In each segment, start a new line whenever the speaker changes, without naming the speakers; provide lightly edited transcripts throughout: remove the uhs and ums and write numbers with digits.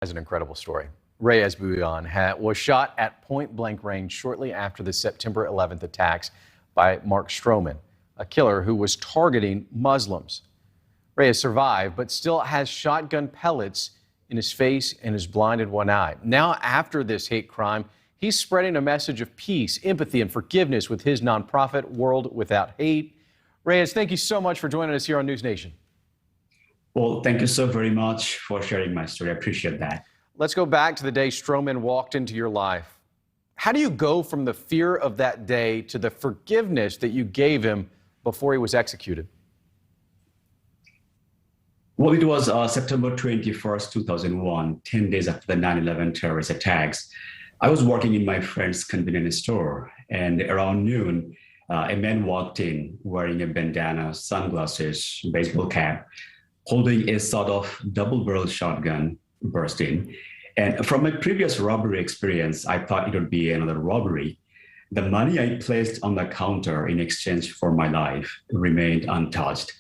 Has an incredible story. Reyes Bouillon was shot at point-blank range shortly after the September 11th attacks by Mark Stroman, a killer who was targeting Muslims. Reyes survived, but still has shotgun pellets in his face and is blind in one eye. Now, after this hate crime, he's spreading a message of peace, empathy, and forgiveness with his nonprofit, World Without Hate. Reyes, thank you so much for joining us here on NewsNation.
Well, thank you so very much for sharing my story. I appreciate that.
Let's go back to the day Stroman walked into your life. How do you go from the fear of that day to the forgiveness that you gave him before he was executed?
Well, it was September 21st, 2001, 10 days after the 9/11 terrorist attacks. I was working in my friend's convenience store, and around noon, a man walked in wearing a bandana, sunglasses, baseball cap, holding a sort of double-barrel shotgun, burst in. And from my previous robbery experience, I thought it would be another robbery. The money I placed on the counter in exchange for my life remained untouched,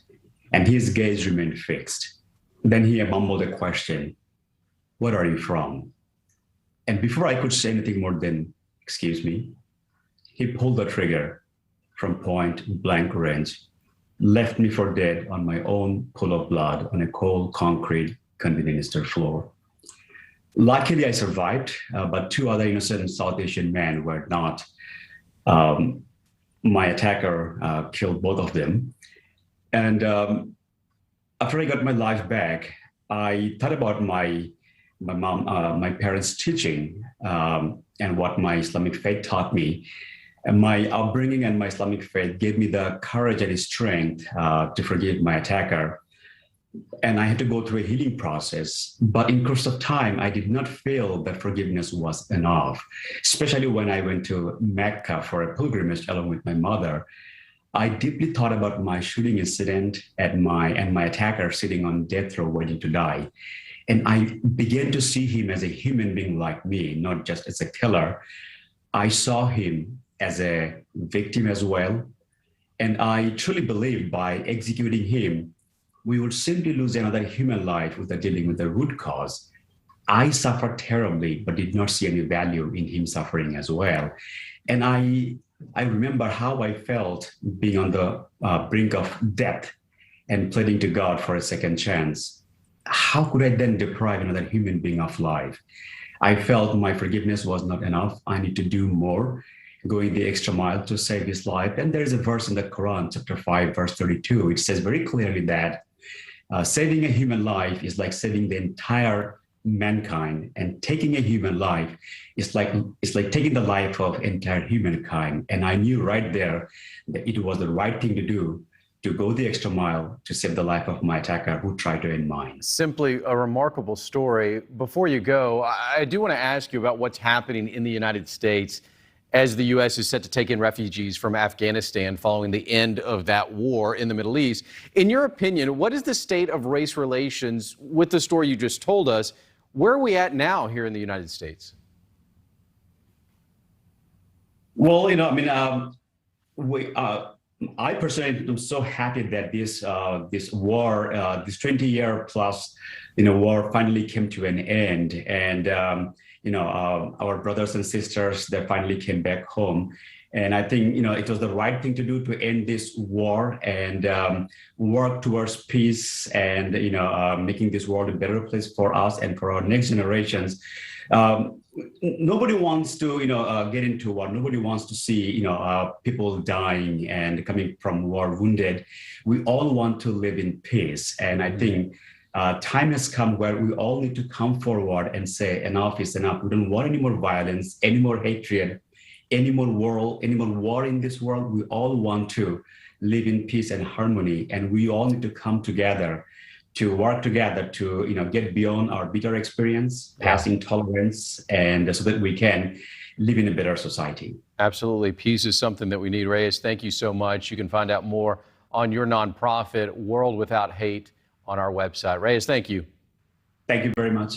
and his gaze remained fixed. Then he mumbled a question, "Where are you from?" And before I could say anything more than, "Excuse me," he pulled the trigger from point blank range, left me for dead on my own pool of blood on a cold concrete convenience store floor. Luckily, I survived, but two other innocent South Asian men were not. My attacker killed both of them. And after I got my life back, I thought about my parents' teaching and what my Islamic faith taught me. And my upbringing and my Islamic faith gave me the courage and strength to forgive my attacker. And I had to go through a healing process. But in course of time, I did not feel that forgiveness was enough, especially when I went to Mecca for a pilgrimage along with my mother. I deeply thought about my shooting incident and my attacker sitting on death row waiting to die. And I began to see him as a human being like me, not just as a killer. I saw him as a victim as well. And I truly believe by executing him, we would simply lose another human life without dealing with the root cause. I suffered terribly, but did not see any value in him suffering as well. And I remember how I felt being on the brink of death and pleading to God for a second chance. How could I then deprive another human being of life? I felt my forgiveness was not enough. I need to do more, going the extra mile to save his life. And there's a verse in the Quran, chapter 5, verse 32. It says very clearly that saving a human life is like saving the entire mankind, and taking a human life is like taking the life of entire humankind. And I knew right there that it was the right thing to do, to go the extra mile to save the life of my attacker who tried to end mine.
Simply a remarkable story. Before you go, I do want to ask you about what's happening in the United States as the U.S. is set to take in refugees from Afghanistan following the end of that war in the Middle East. In your opinion, what is the state of race relations with the story you just told us? Where are we at now here in the United States?
Well, I personally am so happy that this war, this 20-year plus, war finally came to an end, and our brothers and sisters that finally came back home. And I think it was the right thing to do to end this war and work towards peace and making this world a better place for us and for our next generations. Nobody wants to get into war. Nobody wants to see people dying and coming from war wounded. We all want to live in peace, and I think time has come where we all need to come forward and say enough is enough. We don't want any more violence, any more hatred, any more war in this world. We all want to live in peace and harmony, and we all need to come together to work together to get beyond our bitter experience, past intolerance, and so that we can live in a better society.
Absolutely. Peace is something that we need. Reyes, thank you so much. You can find out more on your nonprofit, World Without Hate, on our website. Reyes, thank you.
Thank you very much.